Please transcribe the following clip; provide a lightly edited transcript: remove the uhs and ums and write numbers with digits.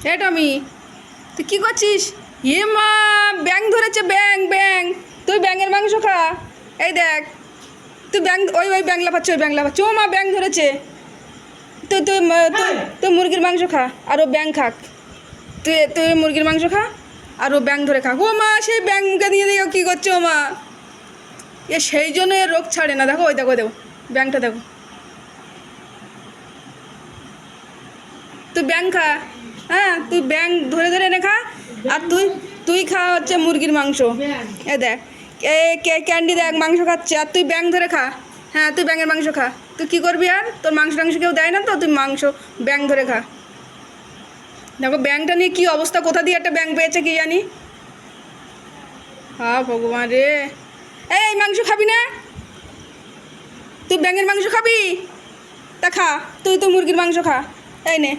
এটা আমি তুই কী করছিস? মা, ব্যাং ধরেছে, ব্যাং ব্যাং। তুই ব্যাঙের মাংস খা। এই দেখ, তুই ব্যাং, ওই ব্যাং লাফাচ্ছে, ওই ব্যাং লাফাচ্ছে। ও মা, ব্যাং ধরেছে। তুই তুই তুই তুই মুরগির মাংস খা, আর ও ব্যাং খাক। তুই তুই মুরগির মাংস খা, আর ও ব্যাং ধরে খাক। ও মা, সেই ব্যাং মুখে দিয়ে দেখো কী করছে। ও মা, সেই জন্য এর রোগ ছাড়ে না। দেখো, ওই দেখো, দেখো ব্যাংটা দেখো। তুই ব্যাং খা। হ্যাঁ, তুই ব্যাং ধরে ধরে এনে খা। আর তুই তুই খা হচ্ছে মুরগির মাংস। এ দেখ, ক্যান্ডি দেখ মাংস খাচ্ছে, আর তুই ব্যাং ধরে খা। হ্যাঁ, তুই ব্যাঙের মাংস খা। তুই কী করবি? আর তোর মাংস টাংস কেউ দেয় না তো, তুই মাংস ব্যাং ধরে খা। দেখো ব্যাংটা নিয়ে কী অবস্থা, কোথা দিয়ে একটা ব্যাং পেয়েছে কি জানি। হ্যাঁ ভগবান রে। এই মাংস খাবি না? তুই ব্যাঙের মাংস খাবি? তা খা, তুই তো মুরগির মাংস খা। এই নে।